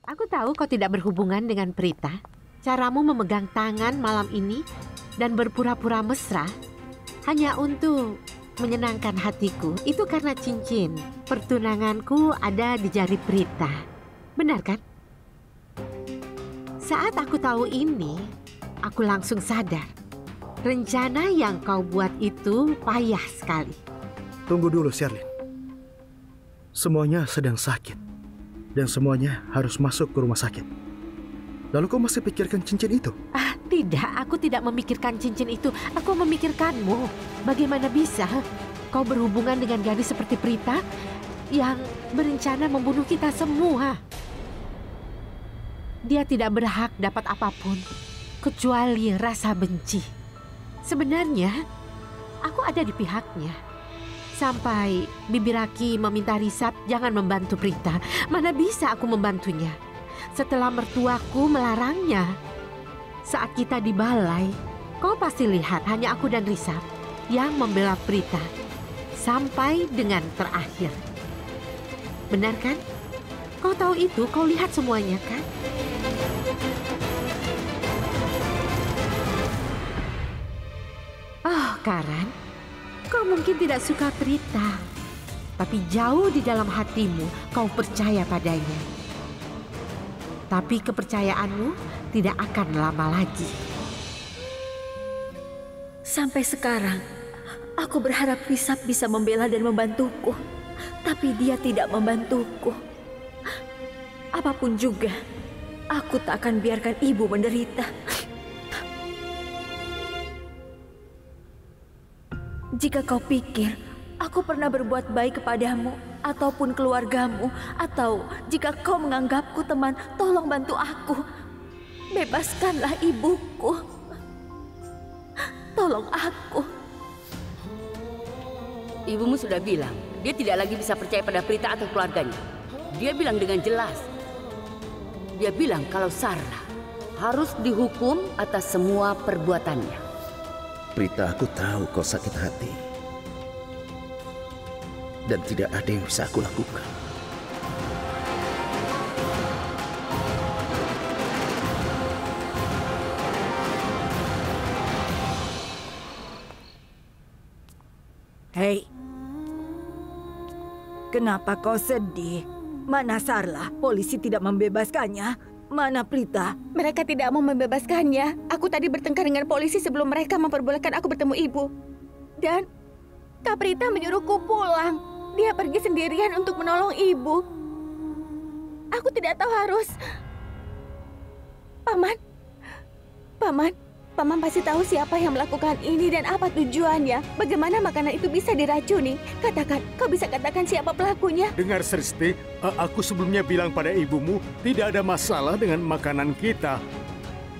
Aku tahu kau tidak berhubungan dengan Prita. Caramu memegang tangan malam ini dan berpura-pura mesra hanya untuk menyenangkan hatiku. Itu karena cincin pertunanganku ada di jari Prita. Benar kan? Saat aku tahu ini, aku langsung sadar. Rencana yang kau buat itu payah sekali. Tunggu dulu, Sherlyn. Semuanya sedang sakit. Dan semuanya harus masuk ke rumah sakit. Lalu kau masih pikirkan cincin itu? Tidak, aku tidak memikirkan cincin itu. Aku memikirkanmu. Bagaimana bisa kau berhubungan dengan gadis seperti Prita yang berencana membunuh kita semua? Dia tidak berhak dapat apapun kecuali rasa benci. Sebenarnya, aku ada di pihaknya. Sampai Bibi Raki meminta Risap jangan membantu Prita. Mana bisa aku membantunya setelah mertuaku melarangnya. Saat kita di balai, kau pasti lihat hanya aku dan Risap yang membela Prita sampai dengan terakhir. Benar kan? Kau tahu itu, kau lihat semuanya kan? Oh, Karan, kau mungkin tidak suka Prita, tapi jauh di dalam hatimu kau percaya padanya. Tapi kepercayaanmu tidak akan lama lagi. Sampai sekarang, aku berharap Risap bisa membela dan membantuku. Tapi dia tidak membantuku. Apapun juga, aku tak akan biarkan ibu menderita. Jika kau pikir aku pernah berbuat baik kepadamu ataupun keluargamu, atau jika kau menganggapku teman, tolong bantu aku. Bebaskanlah ibuku. Tolong aku. Ibumu sudah bilang, dia tidak lagi bisa percaya pada Prita atau keluarganya. Dia bilang dengan jelas. Dia bilang kalau Sarah harus dihukum atas semua perbuatannya. Prita, aku tahu kau sakit hati. Dan tidak ada yang bisa aku lakukan. Hei, kenapa kau sedih? Mana Sarla? Polisi tidak membebaskannya. Mana Prita? Mereka tidak mau membebaskannya. Aku tadi bertengkar dengan polisi sebelum mereka memperbolehkan aku bertemu ibu. Dan Kak Prita menyuruhku pulang. Dia pergi sendirian untuk menolong ibu. Aku tidak tahu harus... Paman pasti tahu siapa yang melakukan ini dan apa tujuannya. Bagaimana makanan itu bisa diracuni? Katakan, kau bisa katakan siapa pelakunya? Dengar, Sristi, aku sebelumnya bilang pada ibumu tidak ada masalah dengan makanan kita.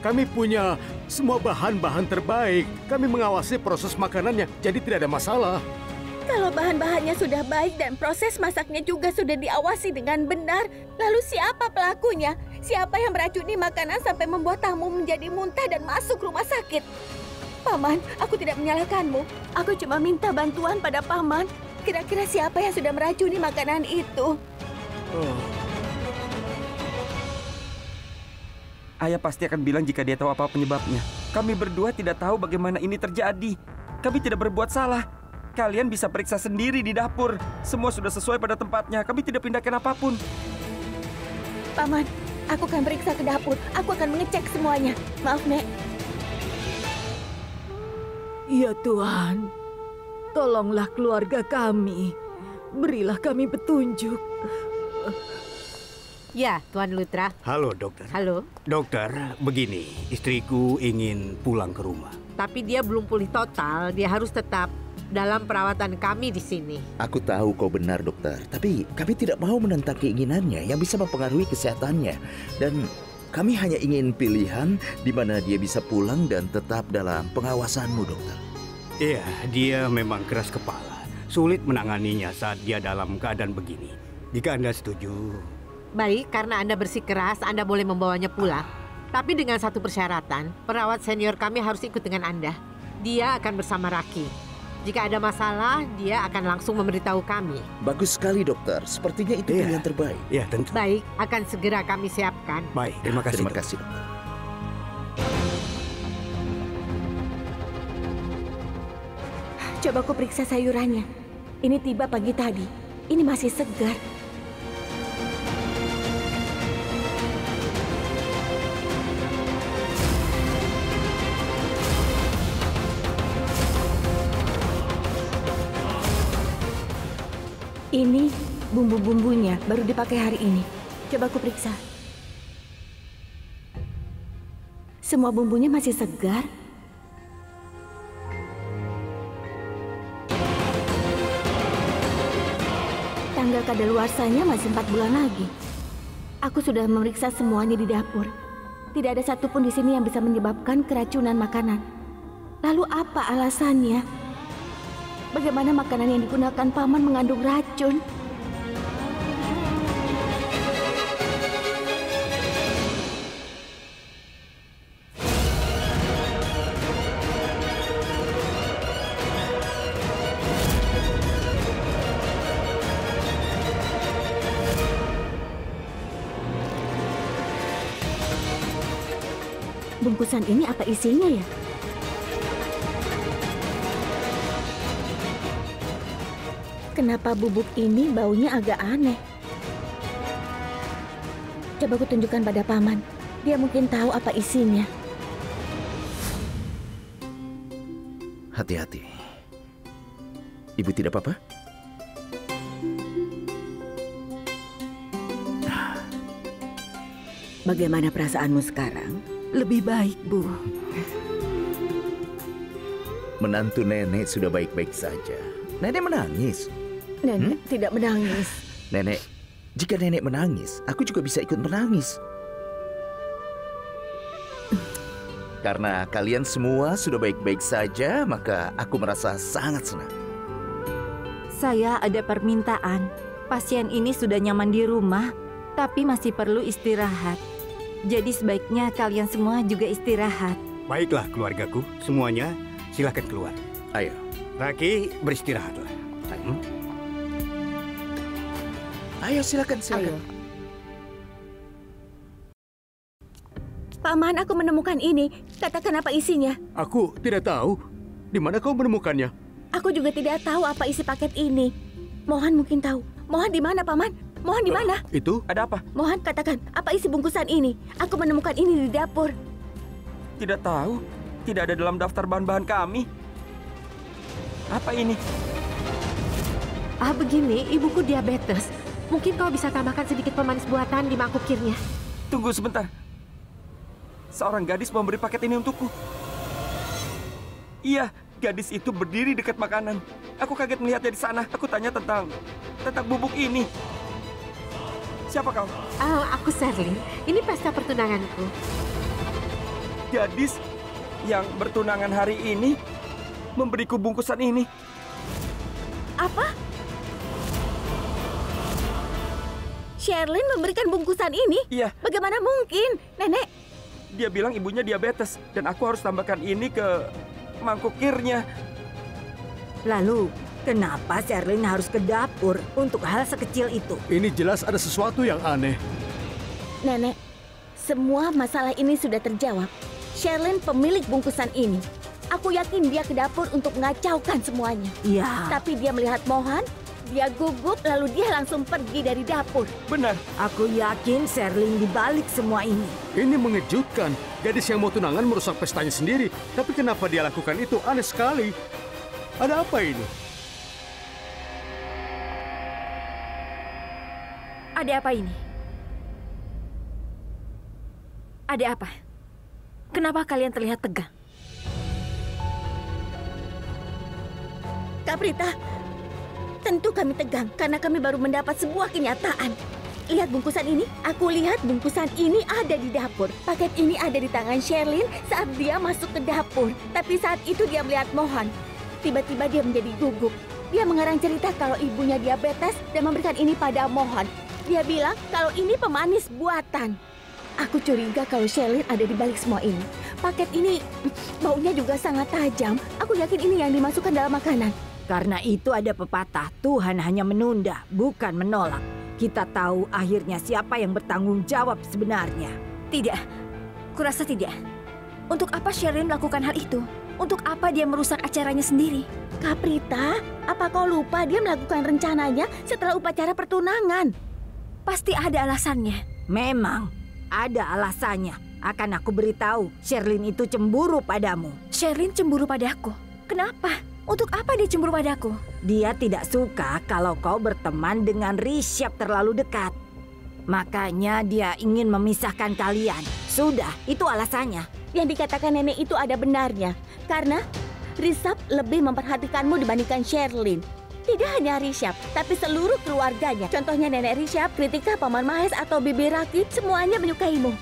Kami punya semua bahan-bahan terbaik. Kami mengawasi proses makanannya, jadi tidak ada masalah. Kalau bahan-bahannya sudah baik dan proses masaknya juga sudah diawasi dengan benar, lalu siapa pelakunya? Siapa yang meracuni makanan sampai membuat tamu menjadi muntah dan masuk rumah sakit? Paman, aku tidak menyalahkanmu. Aku cuma minta bantuan pada Paman. Kira-kira siapa yang sudah meracuni makanan itu? Ayah pasti akan bilang jika dia tahu apa penyebabnya. Kami berdua tidak tahu bagaimana ini terjadi. Kami tidak berbuat salah. Kalian bisa periksa sendiri di dapur. Semua sudah sesuai pada tempatnya. Kami tidak pindahkan apapun. Paman, aku akan periksa ke dapur. Aku akan mengecek semuanya. Maaf, Nek. Ya Tuhan, tolonglah keluarga kami. Berilah kami petunjuk. Ya, Tuan Lutra. Halo, dokter. Halo. Dokter, begini, istriku ingin pulang ke rumah. Tapi dia belum pulih total. Dia harus tetap dalam perawatan kami di sini. Aku tahu kau benar, dokter. Tapi kami tidak mau menentang keinginannya yang bisa mempengaruhi kesehatannya. Dan kami hanya ingin pilihan di mana dia bisa pulang dan tetap dalam pengawasanmu, dokter. Iya, dia memang keras kepala. Sulit menanganinya saat dia dalam keadaan begini. Jika Anda setuju... Baik, karena Anda bersikeras, Anda boleh membawanya pulang. Tapi dengan satu persyaratan, perawat senior kami harus ikut dengan Anda. Dia akan bersama Raki. Jika ada masalah, dia akan langsung memberitahu kami. Bagus sekali, dokter. Sepertinya itu pilihan terbaik. Ya, tentu. Baik, akan segera kami siapkan. Baik, terima kasih. Terima kasih, dokter. Coba aku periksa sayurannya. Ini tiba pagi tadi. Ini masih segar. Ini bumbu-bumbunya baru dipakai hari ini. Coba aku periksa. Semua bumbunya masih segar. Tanggal kadaluarsanya masih 4 bulan lagi. Aku sudah memeriksa semuanya di dapur. Tidak ada satupun di sini yang bisa menyebabkan keracunan makanan. Lalu apa alasannya? Bagaimana makanan yang digunakan paman mengandung racun? Bungkusan ini apa isinya ya? Kenapa bubuk ini baunya agak aneh? Coba aku tunjukkan pada paman. Dia mungkin tahu apa isinya. Hati-hati. Ibu tidak apa-apa? Bagaimana perasaanmu sekarang? Lebih baik, Bu. Menantu nenek sudah baik-baik saja. Nenek menangis. Nenek tidak menangis. Nenek, jika nenek menangis, aku juga bisa ikut menangis. Karena kalian semua sudah baik-baik saja, maka aku merasa sangat senang. Saya ada permintaan. Pasien ini sudah nyaman di rumah, tapi masih perlu istirahat. Jadi sebaiknya kalian semua juga istirahat. Baiklah keluargaku, semuanya silakan keluar. Ayo. Raki, beristirahatlah. Ayo silakan. Ayo. Paman, aku menemukan ini. Katakan apa isinya. Aku tidak tahu. Di mana kau menemukannya? Aku juga tidak tahu apa isi paket ini. Mohan mungkin tahu. Mohan di mana, Paman? Mohan di mana? Itu? Ada apa? Mohan, katakan apa isi bungkusan ini. Aku menemukan ini di dapur. Tidak tahu. Tidak ada dalam daftar bahan-bahan kami. Apa ini? Begini, ibuku diabetes. Mungkin kau bisa tambahkan sedikit pemanis buatan di mangkuk kirnya. Tunggu sebentar. Seorang gadis memberi paket ini untukku. Iya, gadis itu berdiri dekat makanan. Aku kaget melihatnya di sana. Aku tanya tentang bubuk ini. Siapa kau? Aku Sherlyn. Ini pesta pertunanganku. Gadis yang bertunangan hari ini memberiku bungkusan ini. Apa? Sherlyn memberikan bungkusan ini? Iya. Bagaimana mungkin, Nenek? Dia bilang ibunya diabetes dan aku harus tambahkan ini ke mangkuk kirnya. Lalu, kenapa Sherlyn harus ke dapur untuk hal sekecil itu? Ini jelas ada sesuatu yang aneh. Nenek, semua masalah ini sudah terjawab. Sherlyn pemilik bungkusan ini. Aku yakin dia ke dapur untuk mengacaukan semuanya. Iya. Tapi dia melihat Mohan, dia gugup lalu dia langsung pergi dari dapur. Benar. Aku yakin Sherlyn dibalik semua ini. Ini mengejutkan. Gadis yang mau tunangan merusak pestanya sendiri. Tapi kenapa dia lakukan itu? Aneh sekali. Ada apa ini? Ada apa ini? Ada apa? Kenapa kalian terlihat tegang? Kak Prita, tentu kami tegang karena kami baru mendapat sebuah kenyataan. Lihat bungkusan ini. Aku lihat bungkusan ini ada di dapur. Paket ini ada di tangan Sherlyn saat dia masuk ke dapur. Tapi saat itu dia melihat Mohan. Tiba-tiba dia menjadi gugup. Dia mengarang cerita kalau ibunya diabetes dan memberikan ini pada Mohan. Dia bilang kalau ini pemanis buatan. Aku curiga kalau Sherlyn ada di balik semua ini. Paket ini baunya juga sangat tajam. Aku yakin ini yang dimasukkan dalam makanan. Karena itu ada pepatah, Tuhan hanya menunda, bukan menolak. Kita tahu akhirnya siapa yang bertanggung jawab sebenarnya. Tidak, kurasa tidak. Untuk apa Sherlyn melakukan hal itu? Untuk apa dia merusak acaranya sendiri? Kaprita, apa kau lupa dia melakukan rencananya setelah upacara pertunangan? Pasti ada alasannya. Memang ada alasannya. Akan aku beritahu, Sherlyn itu cemburu padamu. Sherlyn cemburu padaku? Kenapa? Untuk apa dia cemburu padaku? Dia tidak suka kalau kau berteman dengan Rishabh terlalu dekat. Makanya dia ingin memisahkan kalian. Sudah, itu alasannya. Yang dikatakan nenek itu ada benarnya. Karena Rishabh lebih memperhatikanmu dibandingkan Sherlyn. Tidak hanya Rishabh, tapi seluruh keluarganya. Contohnya nenek Rishabh, Kritika, Paman Mahes, atau Bibi Raki, semuanya menyukaimu.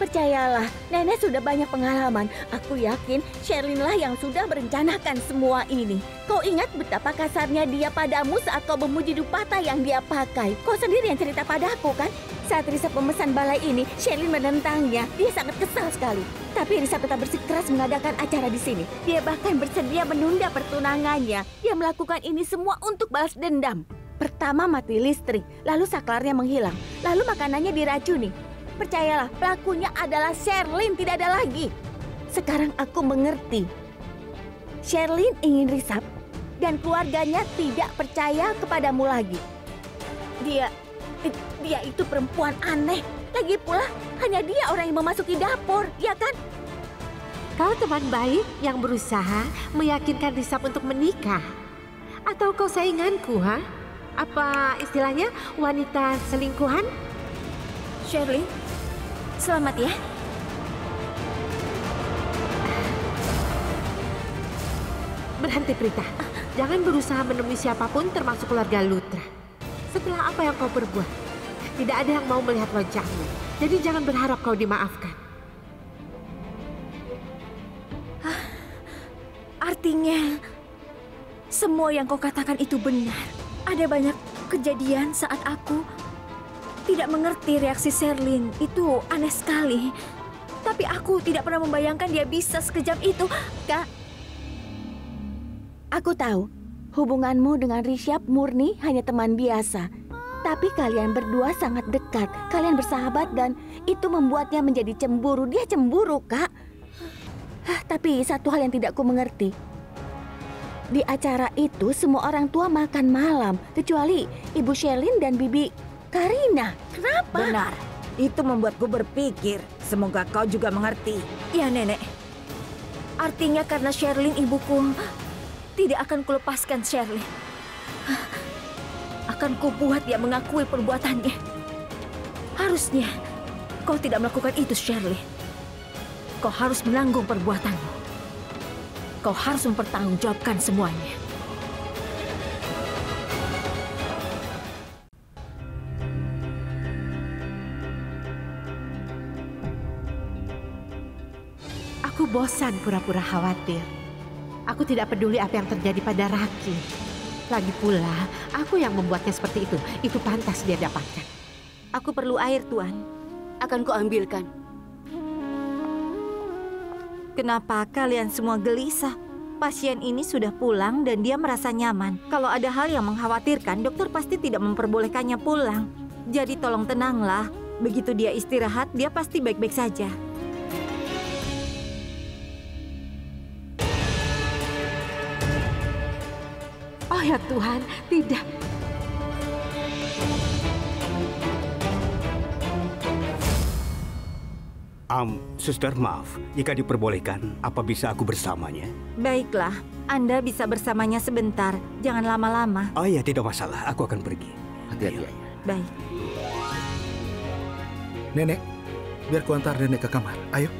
Percayalah, nenek sudah banyak pengalaman. Aku yakin Sherlyn lah yang sudah merencanakan semua ini. Kau ingat betapa kasarnya dia padamu saat kau memuji dupata yang dia pakai. Kau sendiri yang cerita padaku kan? Saat Rishabh memesan balai ini, Sherlyn menentangnya. Dia sangat kesal sekali. Tapi Rishabh tetap bersikeras mengadakan acara di sini. Dia bahkan bersedia menunda pertunangannya. Dia melakukan ini semua untuk balas dendam. Pertama mati listrik, lalu saklarnya menghilang, lalu makanannya diracuni. Percayalah, pelakunya adalah Sherlyn, tidak ada lagi. Sekarang aku mengerti. Sherlyn ingin Rishabh dan keluarganya tidak percaya kepadamu lagi. Dia itu perempuan aneh. Lagi pula, hanya dia orang yang memasuki dapur, ya kan? Kau teman baik yang berusaha meyakinkan Rishabh untuk menikah. Atau kau sainganku, ha? Apa istilahnya wanita selingkuhan? Sherlyn, selamat ya. Berhenti, Prita. Jangan berusaha menemui siapapun termasuk keluarga Lutra. Setelah apa yang kau perbuat, tidak ada yang mau melihat wajahmu. Jadi jangan berharap kau dimaafkan. Artinya, semua yang kau katakan itu benar. Ada banyak kejadian saat aku tidak mengerti reaksi Sherlyn. Itu aneh sekali. Tapi aku tidak pernah membayangkan dia bisa sekejam itu. Kak, aku tahu hubunganmu dengan Rishabh murni hanya teman biasa. Tapi kalian berdua sangat dekat. Kalian bersahabat dan itu membuatnya menjadi cemburu. Dia cemburu, Kak. Tapi satu hal yang tidak ku mengerti. Di acara itu semua orang tua makan malam. Kecuali Ibu Sherlyn dan Bibi Karina. Kenapa? Benar. Itu membuatku berpikir. Semoga kau juga mengerti. Ya, Nenek. Artinya karena Sherlyn ibuku, tidak akan kulepaskan Sherlyn. Akan kubuat dia mengakui perbuatannya. Harusnya kau tidak melakukan itu, Sherlyn. Kau harus menanggung perbuatanmu. Kau harus mempertanggungjawabkan semuanya. Aku bosan pura-pura khawatir. Aku tidak peduli apa yang terjadi pada Raki. Lagi pula, aku yang membuatnya seperti itu. Itu pantas dia dapatkan. Aku perlu air, Tuan. Akan kuambilkan. Kenapa kalian semua gelisah? Pasien ini sudah pulang dan dia merasa nyaman. Kalau ada hal yang mengkhawatirkan, dokter pasti tidak memperbolehkannya pulang. Jadi tolong tenanglah. Begitu dia istirahat, dia pasti baik-baik saja. Oh ya Tuhan, tidak. Suster, maaf. Jika diperbolehkan, apa bisa aku bersamanya? Baiklah, Anda bisa bersamanya sebentar. Jangan lama-lama. Oh iya, tidak masalah. Aku akan pergi. Hati-hati. Baik. Nenek, biar ku antar nenek ke kamar. Ayo.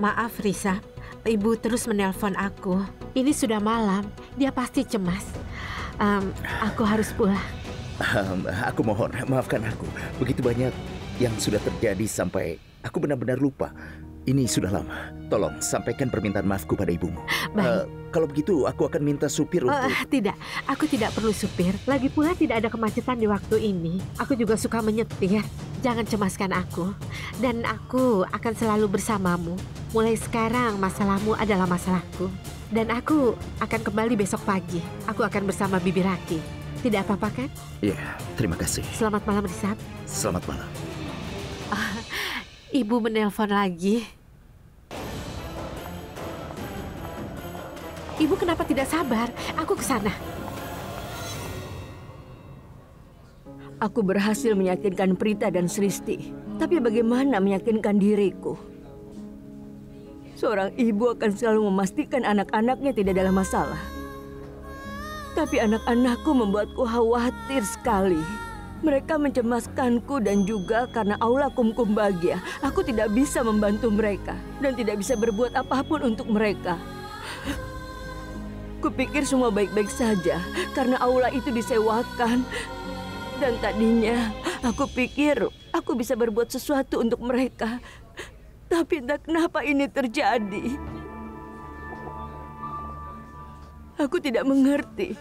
Maaf, Risa. Ibu terus menelpon aku. Ini sudah malam. Dia pasti cemas. Aku harus pulang. Aku mohon, maafkan aku. Begitu banyak yang sudah terjadi sampai aku benar-benar lupa. Ini sudah lama. Tolong sampaikan permintaan maafku pada ibumu. Baik. Kalau begitu, aku akan minta supir untuk... Tidak, aku tidak perlu supir. Lagi pula tidak ada kemacetan di waktu ini. Aku juga suka menyetir. Jangan cemaskan aku. Dan aku akan selalu bersamamu. Mulai sekarang masalahmu adalah masalahku. Dan aku akan kembali besok pagi. Aku akan bersama Bibi Raki. Tidak apa-apa kan? Ya, terima kasih. Selamat malam, Risab. Selamat malam. Ibu menelpon lagi. Ibu kenapa tidak sabar? Aku ke sana. Aku berhasil meyakinkan Prita dan Sristi. Tapi bagaimana meyakinkan diriku? Seorang ibu akan selalu memastikan anak-anaknya tidak dalam masalah. Tapi anak-anakku membuatku khawatir sekali. Mereka mencemaskanku dan juga karena Aula Kumkum Bahagia, aku tidak bisa membantu mereka dan tidak bisa berbuat apapun untuk mereka. Kupikir semua baik-baik saja karena aula itu disewakan. Dan tadinya aku pikir aku bisa berbuat sesuatu untuk mereka. Tapi entah kenapa ini terjadi. Aku tidak mengerti.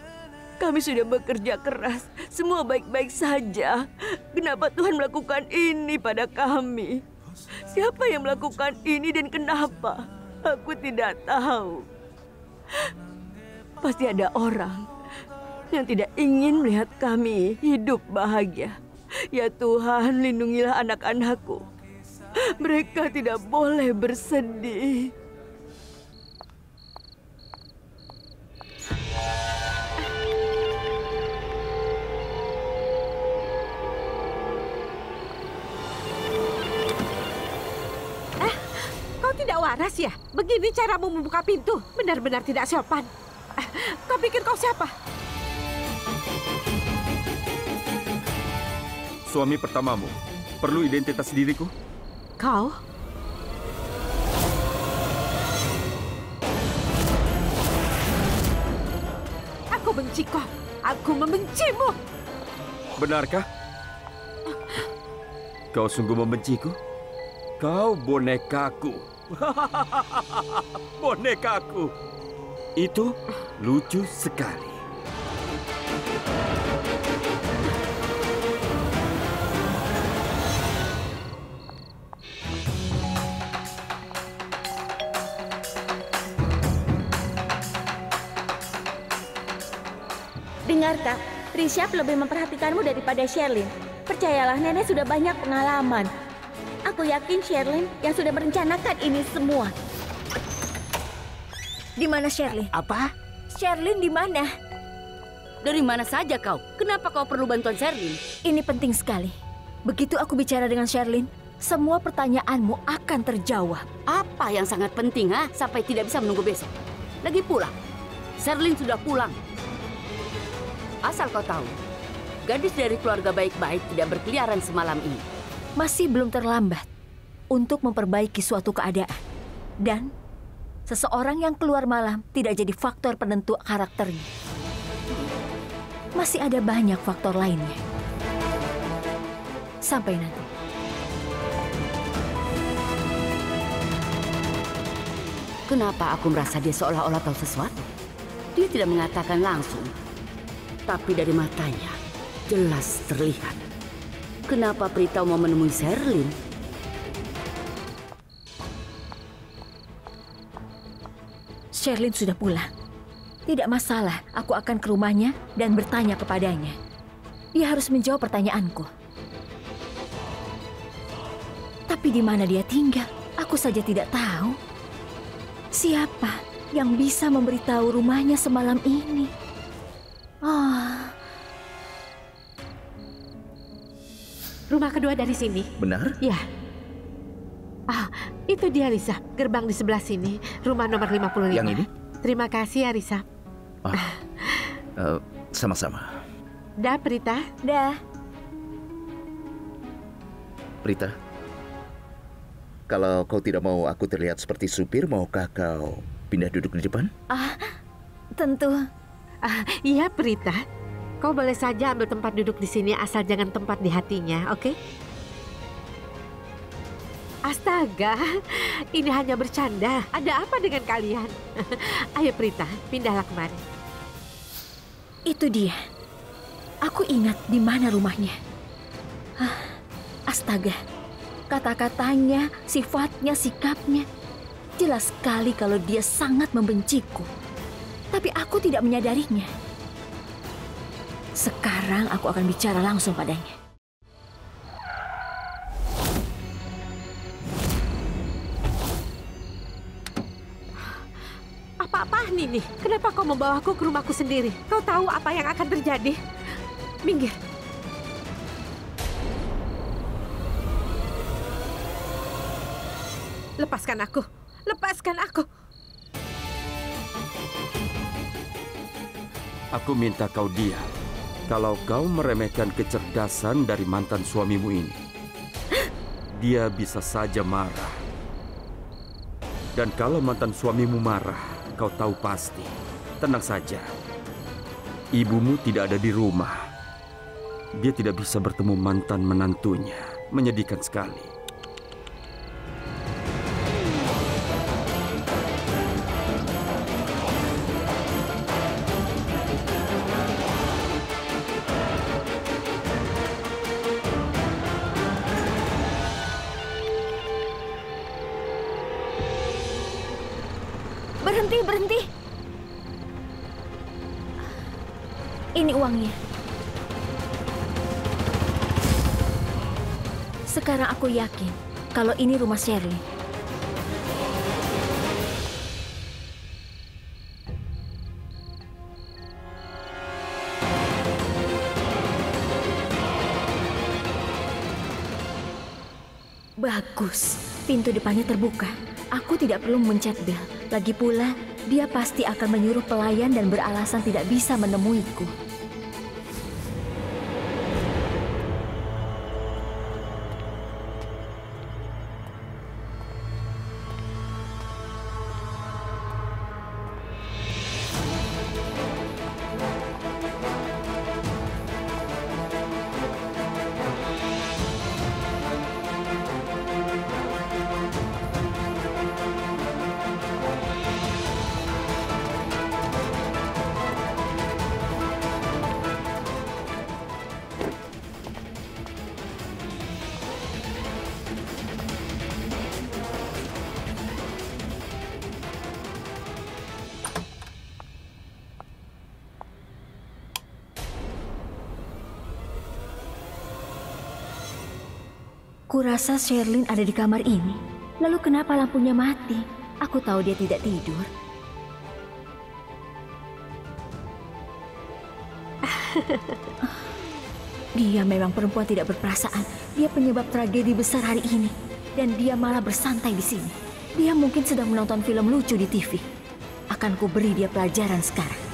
Kami sudah bekerja keras, semua baik-baik saja. Kenapa Tuhan melakukan ini pada kami? Siapa yang melakukan ini dan kenapa? Aku tidak tahu. Pasti ada orang yang tidak ingin melihat kami hidup bahagia. Ya Tuhan, lindungilah anak-anakku. Mereka tidak boleh bersedih. Kau tidak waras ya? Begini caramu membuka pintu. Benar-benar tidak sopan. Kau pikir kau siapa? Suami pertamamu. Perlu identitas diriku? Kau? Aku benci kau. Aku membencimu. Benarkah? Kau sungguh membenciku? Kau bonekaku. Bonekaku. Itu lucu sekali. Dengar, Kak. Rishab lebih memperhatikanmu daripada Sherlyn. Percayalah, nenek sudah banyak pengalaman. Aku yakin Sherlyn yang sudah merencanakan ini semua. Di mana Sherlyn? Apa? Sherlyn di mana? Dari mana saja kau? Kenapa kau perlu bantuan Sherlyn? Ini penting sekali. Begitu aku bicara dengan Sherlyn, semua pertanyaanmu akan terjawab. Apa yang sangat penting, ha? Sampai tidak bisa menunggu besok. Lagi pula, Sherlyn sudah pulang. Asal kau tahu, gadis dari keluarga baik-baik tidak berkeliaran semalam ini. Masih belum terlambat untuk memperbaiki suatu keadaan. Dan seseorang yang keluar malam tidak jadi faktor penentu karakternya. Masih ada banyak faktor lainnya. Sampai nanti. Kenapa aku merasa dia seolah-olah tahu sesuatu? Dia tidak mengatakan langsung, tapi dari matanya jelas terlihat. Kenapa Prita mau menemui Sherlyn? Sherlyn sudah pulang. Tidak masalah, aku akan ke rumahnya dan bertanya kepadanya. Dia harus menjawab pertanyaanku. Tapi di mana dia tinggal? Aku saja tidak tahu. Siapa yang bisa memberitahu rumahnya semalam ini? Rumah kedua dari sini. Benar? Ya. Itu dia Risa. Gerbang di sebelah sini. Rumah nomor 55. Yang ini? Terima kasih ya Risa. Sama-sama. Dah Prita. Dah. Prita, kalau kau tidak mau aku terlihat seperti supir, maukah kau pindah duduk di depan? Tentu. Iya Prita. Kau boleh saja ambil tempat duduk di sini asal jangan tempat di hatinya, oke? Astaga, ini hanya bercanda. Ada apa dengan kalian? Ayo Prita, pindahlah kemari. Itu dia. Aku ingat di mana rumahnya. Astaga, kata-katanya, sifatnya, sikapnya. Jelas sekali kalau dia sangat membenciku. Tapi aku tidak menyadarinya. Sekarang aku akan bicara langsung padanya. Apa-apaan ini? Kenapa kau membawaku ke rumahku sendiri? Kau tahu apa yang akan terjadi? Minggir. Lepaskan aku. Lepaskan aku. Aku minta kau diam. Kalau kau meremehkan kecerdasan dari mantan suamimu ini, dia bisa saja marah. Dan kalau mantan suamimu marah, kau tahu pasti. Tenang saja. Ibumu tidak ada di rumah. Dia tidak bisa bertemu mantan menantunya. Menyedihkan sekali. Berhenti. Ini uangnya. Sekarang aku yakin kalau ini rumah Sherlyn. Bagus, pintu depannya terbuka. Aku tidak perlu mencet bel. Lagi pula, dia pasti akan menyuruh pelayan dan beralasan tidak bisa menemuiku. Kurasa Sherlyn ada di kamar ini. Lalu kenapa lampunya mati? Aku tahu dia tidak tidur. Dia memang perempuan tidak berperasaan. Dia penyebab tragedi besar hari ini. Dan dia malah bersantai di sini. Dia mungkin sedang menonton film lucu di TV. Akan ku beri dia pelajaran sekarang.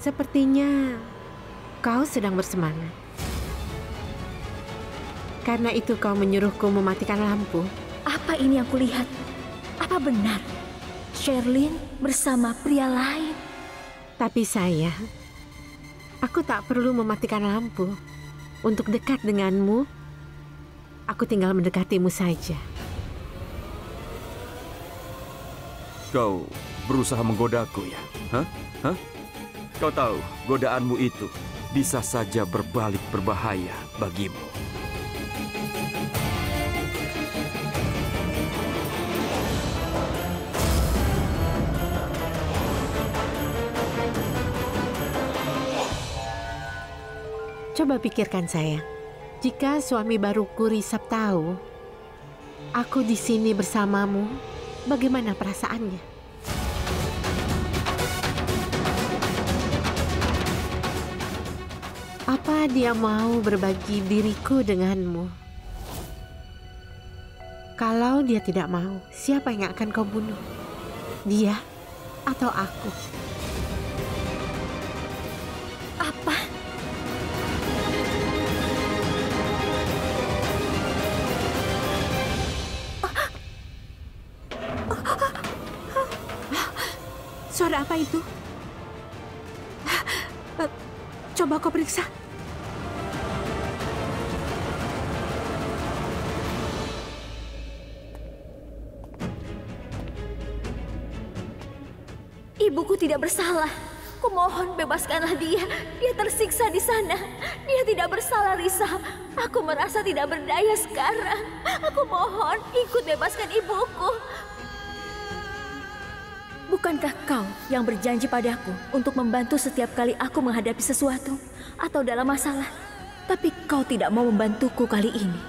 Sepertinya kau sedang bersemangat. Karena itu kau menyuruhku mematikan lampu. Apa ini yang kulihat? Apa benar Sherlyn bersama pria lain? Tapi sayang, aku tak perlu mematikan lampu. Untuk dekat denganmu, aku tinggal mendekatimu saja. Kau berusaha menggodaku ya? Hah? Kau tahu, godaanmu itu bisa saja berbalik berbahaya bagimu. Coba pikirkan sayang, jika suami baruku Risab tahu aku di sini bersamamu, bagaimana perasaannya? Apa dia mau berbagi diriku denganmu? Kalau dia tidak mau, siapa yang akan kau bunuh? Dia atau aku? Apa? Suara apa itu? Coba kau periksa. Ibuku tidak bersalah. Kumohon bebaskanlah dia. Dia tersiksa di sana. Dia tidak bersalah, Risa. Aku merasa tidak berdaya sekarang. Aku mohon ikut bebaskan ibuku. Bukankah kau yang berjanji padaku untuk membantu setiap kali aku menghadapi sesuatu atau dalam masalah? Tapi kau tidak mau membantuku kali ini.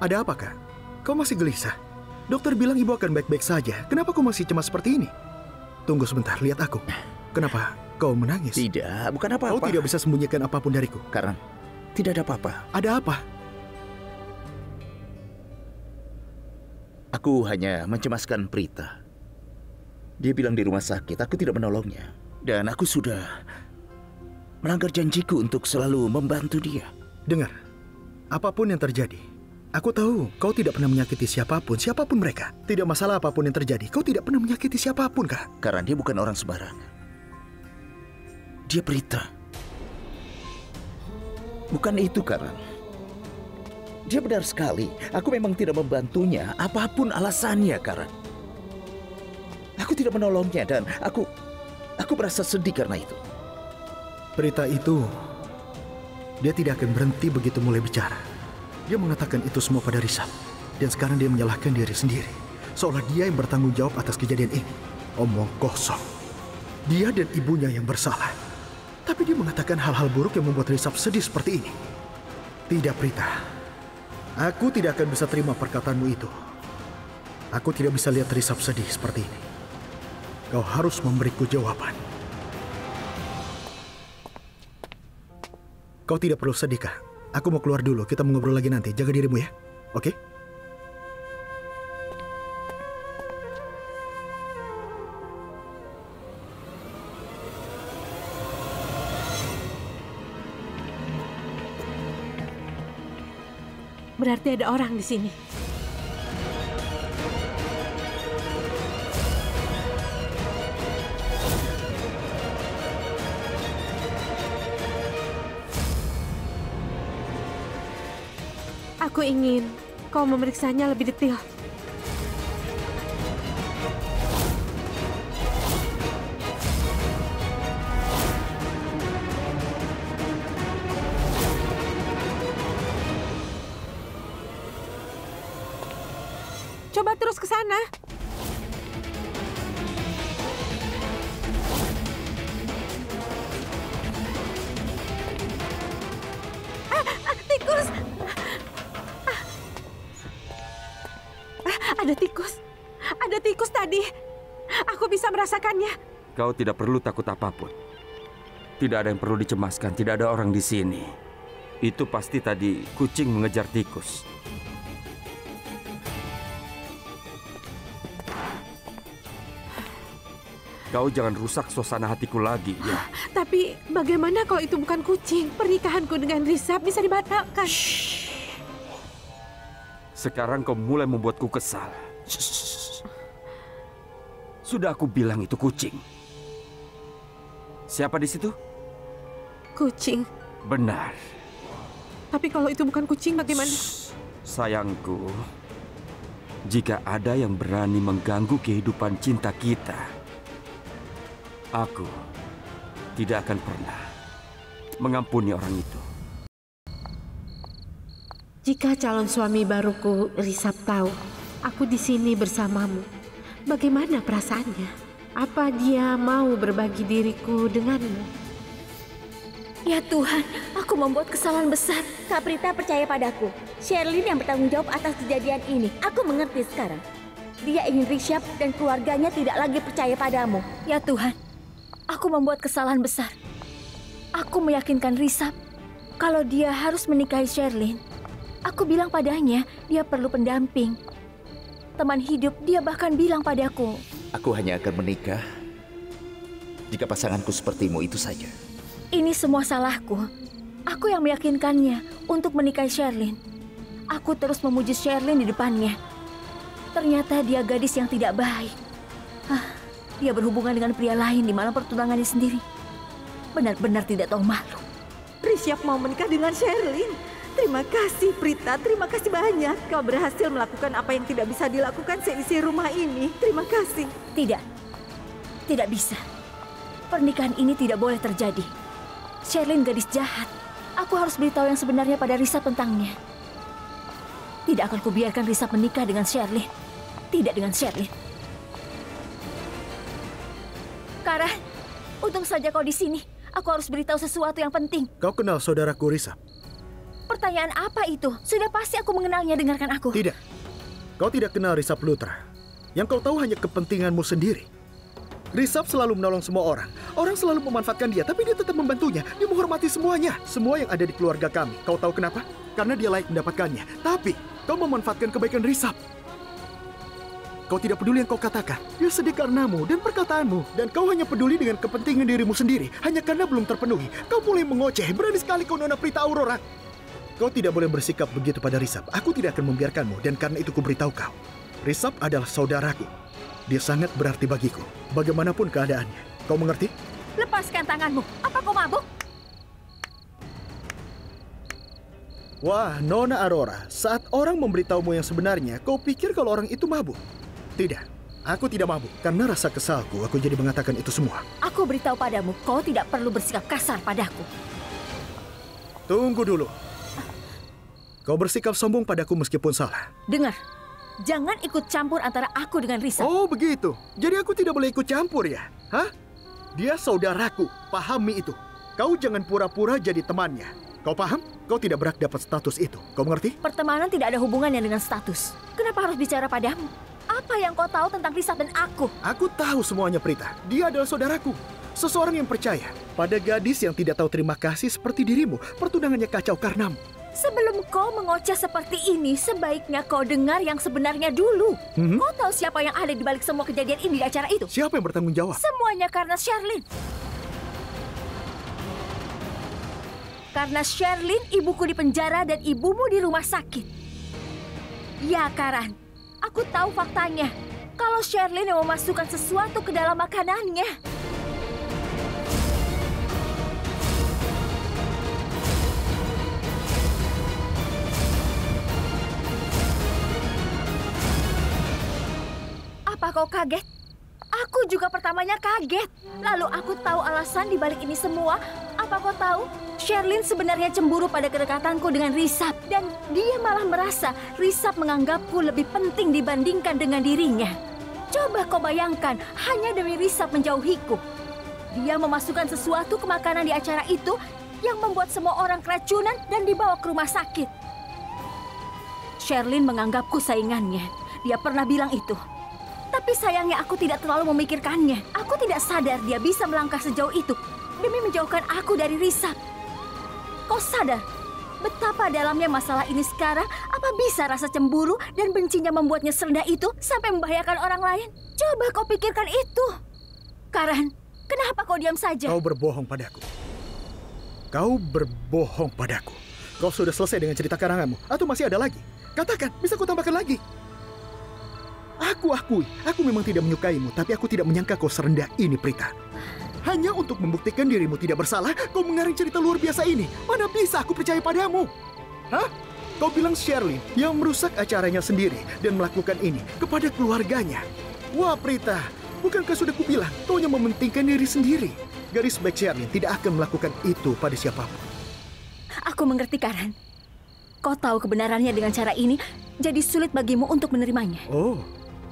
Ada apa, Kak? Kau masih gelisah? Dokter bilang ibu akan baik-baik saja. Kenapa kau masih cemas seperti ini? Tunggu sebentar, lihat aku. Kenapa kau menangis? Tidak, bukan apa-apa. Kau tidak bisa sembunyikan apapun dariku. Karan, tidak ada apa-apa. Ada apa? Aku hanya mencemaskan Prita. Dia bilang di rumah sakit, aku tidak menolongnya. Dan aku sudah melanggar janjiku untuk selalu membantu dia. Dengar, apapun yang terjadi, aku tahu kau tidak pernah menyakiti siapapun mereka. Tidak masalah apapun yang terjadi, kau tidak pernah menyakiti siapapun, Kak. Karena dia bukan orang sembarangan. Dia Prita. Bukan itu, Karan. Dia benar sekali. Aku memang tidak membantunya, apapun alasannya, Karan. Aku tidak menolongnya dan aku merasa sedih karena itu. Prita itu, dia tidak akan berhenti begitu mulai bicara. Dia mengatakan itu semua pada Risab. Dan sekarang dia menyalahkan diri sendiri. Seolah dia yang bertanggung jawab atas kejadian ini. Omong kosong. Dia dan ibunya yang bersalah. Tapi dia mengatakan hal-hal buruk yang membuat Risab sedih seperti ini. Tidak, Prita. Aku tidak akan bisa terima perkataanmu itu. Aku tidak bisa lihat Risab sedih seperti ini. Kau harus memberiku jawaban. Kau tidak perlu sedih, Kak. Aku mau keluar dulu, kita mau ngobrol lagi nanti. Jaga dirimu ya, oke? Berarti ada orang di sini. Aku ingin kau memeriksanya lebih detail. Coba terus ke sana. Tikus! Ada tikus. Ada tikus tadi. Aku bisa merasakannya. Kau tidak perlu takut apapun. Tidak ada yang perlu dicemaskan. Tidak ada orang di sini. Itu pasti tadi kucing mengejar tikus. Kau jangan rusak suasana hatiku lagi, ya. Tapi bagaimana kalau itu bukan kucing? Pernikahanku dengan Risab bisa dibatalkan. Sekarang kau mulai membuatku kesal. Sudah aku bilang itu kucing. Siapa di situ? Kucing. Benar. Tapi kalau itu bukan kucing, bagaimana? Sayangku, jika ada yang berani mengganggu kehidupan cinta kita, aku tidak akan pernah mengampuni orang itu. Jika calon suami baruku Risab tahu aku di sini bersamamu, bagaimana perasaannya? Apa dia mau berbagi diriku denganmu? Ya Tuhan, aku membuat kesalahan besar. Kak Prita percaya padaku. Sherlyn yang bertanggung jawab atas kejadian ini. Aku mengerti sekarang. Dia ingin Risab dan keluarganya tidak lagi percaya padamu. Ya Tuhan, aku membuat kesalahan besar. Aku meyakinkan Risab kalau dia harus menikahi Sherlyn. Aku bilang padanya dia perlu pendamping. Teman hidup, dia bahkan bilang padaku. Aku hanya akan menikah jika pasanganku sepertimu itu saja. Ini semua salahku. Aku yang meyakinkannya untuk menikahi Sherlyn. Aku terus memuji Sherlyn di depannya. Ternyata dia gadis yang tidak baik. Dia berhubungan dengan pria lain di malam pertunangannya sendiri. Benar-benar tidak tahu malu. Risyap mau menikah dengan Sherlyn. Terima kasih, Prita. Terima kasih banyak. Kau berhasil melakukan apa yang tidak bisa dilakukan seisi rumah ini. Terima kasih. Tidak bisa. Pernikahan ini tidak boleh terjadi. Sherlyn gadis jahat. Aku harus beritahu yang sebenarnya pada Risap tentangnya. Tidak akan kubiarkan Risap menikah dengan Sherlyn. Tidak dengan Sherlyn. Kara, untung saja kau di sini. Aku harus beritahu sesuatu yang penting. Kau kenal saudaraku Risap? Pertanyaan apa itu? Sudah pasti aku mengenalnya, dengarkan aku. Tidak. Kau tidak kenal Risap Lutra. Yang kau tahu hanya kepentinganmu sendiri. Risap selalu menolong semua orang. Orang selalu memanfaatkan dia, tapi dia tetap membantunya. Dia menghormati semuanya. Semua yang ada di keluarga kami. Kau tahu kenapa? Karena dia layak mendapatkannya. Tapi kau memanfaatkan kebaikan Risap. Kau tidak peduli yang kau katakan. Dia sedih karenamu dan perkataanmu. Dan kau hanya peduli dengan kepentingan dirimu sendiri. Hanya karena belum terpenuhi. Kau mulai mengoceh. Berani sekali kau Nona Prita Aurora. Kau tidak boleh bersikap begitu pada Risap. Aku tidak akan membiarkanmu. Dan karena itu kuberitahu kau. Risap adalah saudaraku. Dia sangat berarti bagiku. Bagaimanapun keadaannya. Kau mengerti? Lepaskan tanganmu. Apa kau mabuk? Wah, Nona Aurora. Saat orang memberitahumu yang sebenarnya, kau pikir kalau orang itu mabuk? Tidak. Aku tidak mabuk. Karena rasa kesalku, aku jadi mengatakan itu semua. Aku beritahu padamu, kau tidak perlu bersikap kasar padaku. Tunggu dulu. Kau bersikap sombong padaku meskipun salah. Dengar. Jangan ikut campur antara aku dengan Risap. Oh, begitu. Jadi aku tidak boleh ikut campur ya? Hah? Dia saudaraku. Pahami itu. Kau jangan pura-pura jadi temannya. Kau paham? Kau tidak berhak dapat status itu. Kau mengerti? Pertemanan tidak ada hubungannya dengan status. Kenapa harus bicara padamu? Apa yang kau tahu tentang Risap dan aku? Aku tahu semuanya, Prita. Dia adalah saudaraku. Seseorang yang percaya pada gadis yang tidak tahu terima kasih seperti dirimu. Pertunangannya kacau karenamu. Sebelum kau mengoceh seperti ini, sebaiknya kau dengar yang sebenarnya dulu. Kau tahu siapa yang ada di balik semua kejadian ini di acara itu? Siapa yang bertanggung jawab? Semuanya karena Sherlyn. Karena Sherlyn, ibuku di penjara dan ibumu di rumah sakit. Ya, Karan. Aku tahu faktanya. Kalau Sherlyn yang memasukkan sesuatu ke dalam makanannya. Apa kau kaget? Aku juga pertamanya kaget. Lalu aku tahu alasan di balik ini semua. Apa kau tahu? Sherlyn sebenarnya cemburu pada kedekatanku dengan Risap. Dan dia malah merasa Risap menganggapku lebih penting dibandingkan dengan dirinya. Coba kau bayangkan, hanya demi Risap menjauhiku. Dia memasukkan sesuatu ke makanan di acara itu yang membuat semua orang keracunan dan dibawa ke rumah sakit. Sherlyn menganggapku saingannya. Dia pernah bilang itu. Tapi sayangnya aku tidak terlalu memikirkannya. Aku tidak sadar dia bisa melangkah sejauh itu demi menjauhkan aku dari Risap. Kau sadar betapa dalamnya masalah ini sekarang? Apa bisa rasa cemburu dan bencinya membuatnya serendah itu sampai membahayakan orang lain? Coba kau pikirkan itu. Karan, kenapa kau diam saja? Kau berbohong padaku. Kau berbohong padaku. Kau sudah selesai dengan cerita karanganmu? Atau masih ada lagi? Katakan, bisa ku tambahkan lagi. Aku akui, aku memang tidak menyukaimu, tapi aku tidak menyangka kau serendah ini, Prita. Hanya untuk membuktikan dirimu tidak bersalah, kau mengarang cerita luar biasa ini. Mana bisa aku percaya padamu? Hah? Kau bilang Sherlyn yang merusak acaranya sendiri dan melakukan ini kepada keluarganya. Wah, Prita, bukankah sudah kubilang kau hanya mementingkan diri sendiri? Gadis baik Sherlyn tidak akan melakukan itu pada siapapun. Aku mengerti, Karan. Kau tahu kebenarannya dengan cara ini, jadi sulit bagimu untuk menerimanya. Oh.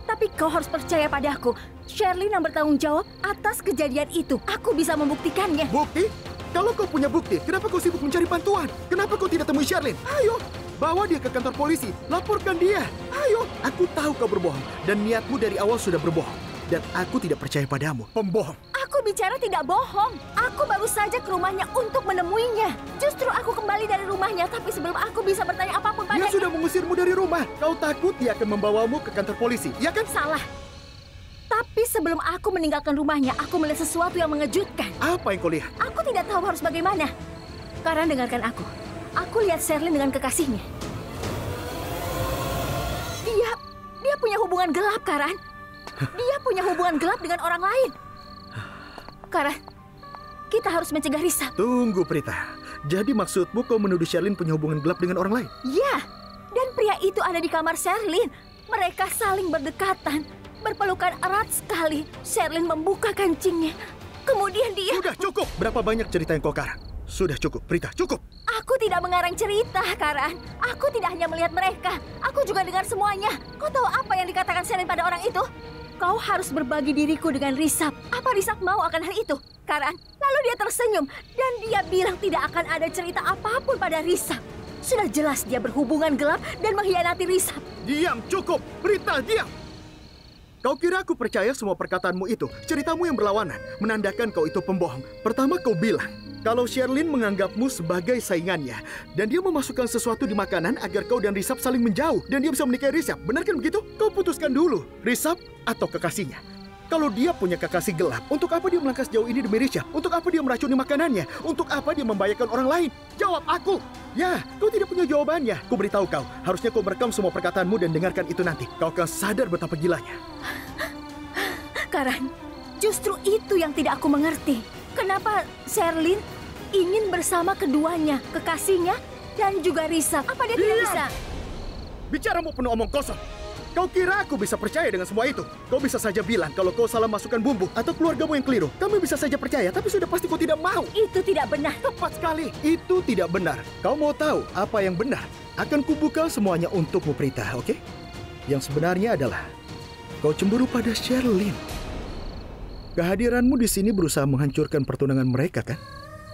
Tapi kau harus percaya padaku. Sherlyn yang bertanggung jawab atas kejadian itu. Aku bisa membuktikannya. Bukti? Kalau kau punya bukti, kenapa kau sibuk mencari bantuan? Kenapa kau tidak temui Sherlyn? Ayo, bawa dia ke kantor polisi. Laporkan dia. Ayo, aku tahu kau berbohong. Dan niatmu dari awal sudah berbohong. Dan aku tidak percaya padamu, pembohong. Aku bicara tidak bohong. Aku baru saja ke rumahnya untuk menemuinya. Justru aku kembali dari rumahnya, tapi sebelum aku bisa bertanya apapun padanya... Dia sudah mengusirmu dari rumah. Kau takut dia akan membawamu ke kantor polisi, ya kan? Salah. Tapi Tapi sebelum aku meninggalkan rumahnya, aku melihat sesuatu yang mengejutkan. Apa yang kau lihat? Aku tidak tahu harus bagaimana. Karan, dengarkan aku. Aku lihat Sherlyn dengan kekasihnya. Dia punya hubungan gelap, Karan. Dia punya hubungan gelap dengan orang lain. Karan, kita harus mencegah Risab. Tunggu, Prita. Jadi maksudmu kau menuduh Sherlyn punya hubungan gelap dengan orang lain? Ya, dan pria itu ada di kamar Sherlyn. Mereka saling berdekatan, berpelukan erat sekali. Sherlyn membuka kancingnya. Kemudian dia... Sudah cukup! Berapa banyak cerita yang kau karang? Sudah cukup, Prita, cukup! Aku tidak mengarang cerita, Karan. Aku tidak hanya melihat mereka. Aku juga dengar semuanya. Kau tahu apa yang dikatakan Sherlyn pada orang itu? Kau harus berbagi diriku dengan Risab. Apa Risab mau akan hal itu, Karan? Lalu dia tersenyum dan dia bilang tidak akan ada cerita apapun pada Risab. Sudah jelas dia berhubungan gelap dan mengkhianati Risab. Diam, cukup! Prita, diam! Kau kira aku percaya semua perkataanmu itu? Ceritamu yang berlawanan menandakan kau itu pembohong. Pertama kau bilang kalau Sherlyn menganggapmu sebagai saingannya dan dia memasukkan sesuatu di makanan agar kau dan Risab saling menjauh dan dia bisa menikahi Risab. Benar kan begitu? Kau putuskan dulu, Risab atau kekasihnya. Kalau dia punya kekasih gelap, untuk apa dia melangkah sejauh ini demi Risab? Untuk apa dia meracuni makanannya? Untuk apa dia membahayakan orang lain? Jawab aku! Ya, kau tidak punya jawabannya. Ku beritahu kau, harusnya kau merekam semua perkataanmu dan dengarkan itu nanti. Kau akan sadar betapa gilanya. Karan, justru itu yang tidak aku mengerti. Kenapa Sherlyn ingin bersama keduanya, kekasihnya dan juga Risab? Apa dia tidak bisa? Bicaramu penuh omong kosong. Kau kira aku bisa percaya dengan semua itu? Kau bisa saja bilang kalau kau salah masukkan bumbu atau keluargamu yang keliru. Kami bisa saja percaya, tapi sudah pasti kau tidak mau. Itu tidak benar. Tepat sekali. Itu tidak benar. Kau mau tahu apa yang benar? Akan kubuka semuanya untukmu, Prita, oke? Yang sebenarnya adalah kau cemburu pada Sherlyn. Kehadiranmu di sini berusaha menghancurkan pertunangan mereka, kan?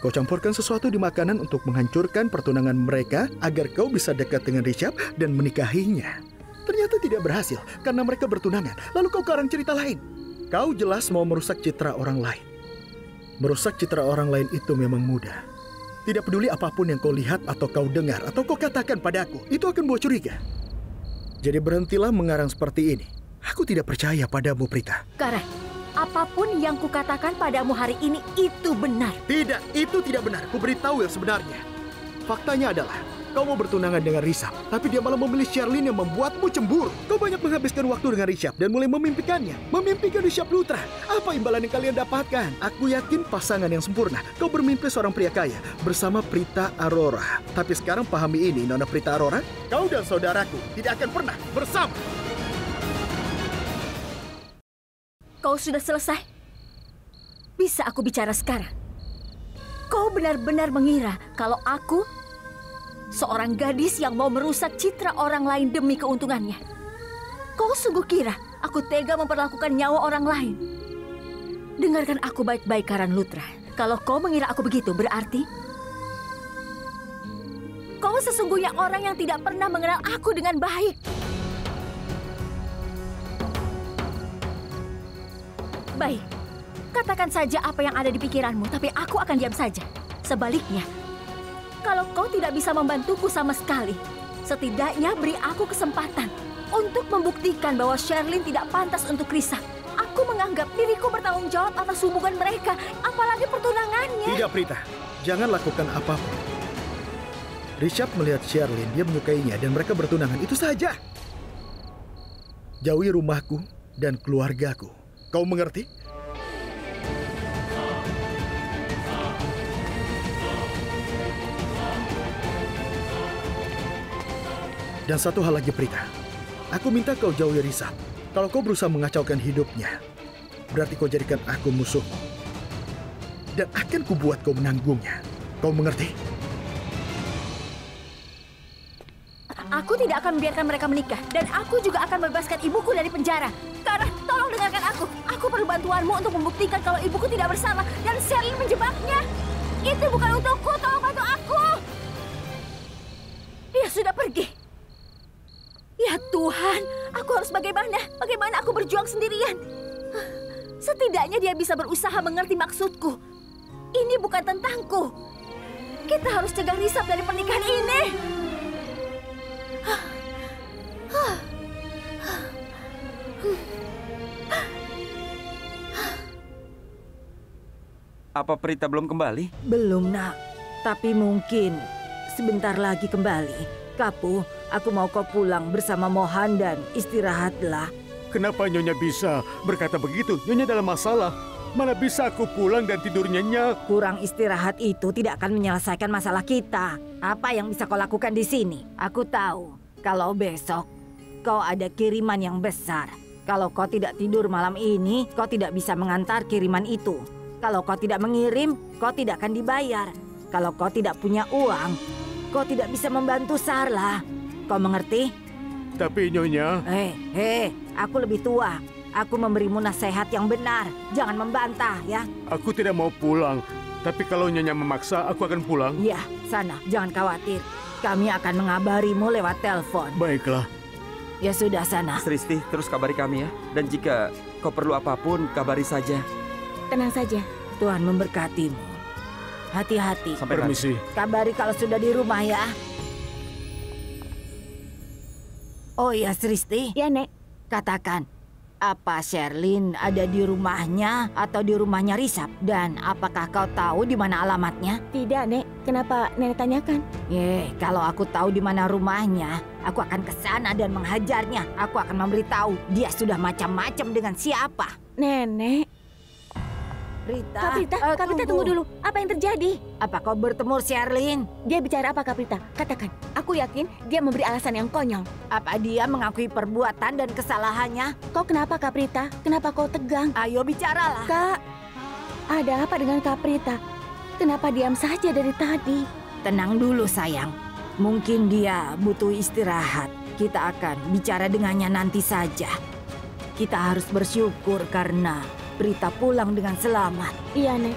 Kau campurkan sesuatu di makanan untuk menghancurkan pertunangan mereka agar kau bisa dekat dengan Risab dan menikahinya. Ternyata tidak berhasil karena mereka bertunangan. Lalu kau karang cerita lain. Kau jelas mau merusak citra orang lain. Merusak citra orang lain itu memang mudah. Tidak peduli apapun yang kau lihat atau kau dengar atau kau katakan padaku, itu akan buat curiga. Jadi berhentilah mengarang seperti ini. Aku tidak percaya padamu, Prita. Karan, apapun yang kukatakan padamu hari ini itu benar. Tidak, itu tidak benar. Ku beritahu yang sebenarnya. Faktanya adalah kau mau bertunangan dengan Risab, tapi dia malah memilih Sherlyn yang membuatmu cemburu. Kau banyak menghabiskan waktu dengan Risab dan mulai memimpikannya. Memimpikan Risab Lutra. Apa imbalan yang kalian dapatkan? Aku yakin pasangan yang sempurna. Kau bermimpi seorang pria kaya bersama Prita Aurora. Tapi sekarang pahami ini, Nona Prita Aurora. Kau dan saudaraku tidak akan pernah bersama. Kau sudah selesai? Bisa aku bicara sekarang? Kau benar-benar mengira kalau aku seorang gadis yang mau merusak citra orang lain demi keuntungannya? Kau sungguh kira aku tega memperlakukan nyawa orang lain? Dengarkan aku baik-baik, Karan Lutra. Kalau kau mengira aku begitu, berarti kau sesungguhnya orang yang tidak pernah mengenal aku dengan baik. Baik, katakan saja apa yang ada di pikiranmu, tapi aku akan diam saja. Sebaliknya, kalau kau tidak bisa membantuku sama sekali, setidaknya beri aku kesempatan untuk membuktikan bahwa Sherlyn tidak pantas untuk Risab. Aku menganggap diriku bertanggung jawab atas hubungan mereka, apalagi pertunangannya. Tidak, Prita. Jangan lakukan apapun. Risab melihat Sherlyn, dia menyukainya dan mereka bertunangan. Itu saja. Jauhi rumahku dan keluargaku. Kau mengerti? Dan satu hal lagi, Prita. Aku minta kau jauhi Risab. Kalau kau berusaha mengacaukan hidupnya, berarti kau jadikan aku musuhmu. Dan akan kubuat kau menanggungnya. Kau mengerti? Aku tidak akan membiarkan mereka menikah. Dan aku juga akan membebaskan ibuku dari penjara. Karan, tolong dengarkan aku. Aku perlu bantuanmu untuk membuktikan kalau ibuku tidak bersalah dan Sherlyn menjebaknya. Itu bukan untukku, tolong bantu aku. Dia sudah pergi. Ya Tuhan, aku harus bagaimana? Bagaimana aku berjuang sendirian? Setidaknya dia bisa berusaha mengerti maksudku. Ini bukan tentangku. Kita harus cegah Risab dari pernikahan ini. Apa Prita belum kembali? Belum, Nak. Tapi mungkin sebentar lagi kembali. Kapu, aku mau kau pulang bersama Mohan dan istirahatlah. Kenapa Nyonya bisa berkata begitu? Nyonya dalam masalah. Mana bisa aku pulang dan tidur nyenyak? Kurang istirahat itu tidak akan menyelesaikan masalah kita. Apa yang bisa kau lakukan di sini? Aku tahu kalau besok kau ada kiriman yang besar. Kalau kau tidak tidur malam ini, kau tidak bisa mengantar kiriman itu. Kalau kau tidak mengirim, kau tidak akan dibayar. Kalau kau tidak punya uang, kau tidak bisa membantu Sarla. Kau mengerti? Tapi Nyonya... Aku lebih tua. Aku memberimu nasihat yang benar. Jangan membantah, ya. Aku tidak mau pulang. Tapi kalau Nyonya memaksa, aku akan pulang. Ya, sana. Jangan khawatir. Kami akan mengabarimu lewat telepon. Baiklah. Ya sudah, sana. Sristi, terus kabari kami ya. Dan jika kau perlu apapun, kabari saja. Tenang saja. Tuhan memberkatimu. Hati-hati. Sampai Permisi. Kabari kalau sudah di rumah ya. Oh ya, Sristi. Ya, Nek. Katakan, apa Sherlyn ada di rumahnya atau di rumahnya Risap? Dan apakah kau tahu di mana alamatnya? Tidak, Nek. Kenapa Nenek tanyakan? Kalau aku tahu di mana rumahnya, aku akan ke sana dan menghajarnya. Aku akan memberitahu dia sudah macam-macam dengan siapa. Nenek. Kak Prita, tunggu dulu. Apa yang terjadi? Apa kau bertemu Sherlyn? Dia bicara apa, Kak Prita? Katakan. Aku yakin dia memberi alasan yang konyol. Apa dia mengakui perbuatan dan kesalahannya? Kau kenapa, Kak Prita? Kenapa kau tegang? Ayo bicaralah. Kak, ada apa dengan Kak Prita? Kenapa diam saja dari tadi? Tenang dulu, sayang. Mungkin dia butuh istirahat. Kita akan bicara dengannya nanti saja. Kita harus bersyukur karena Prita pulang dengan selamat. Iya, Nek.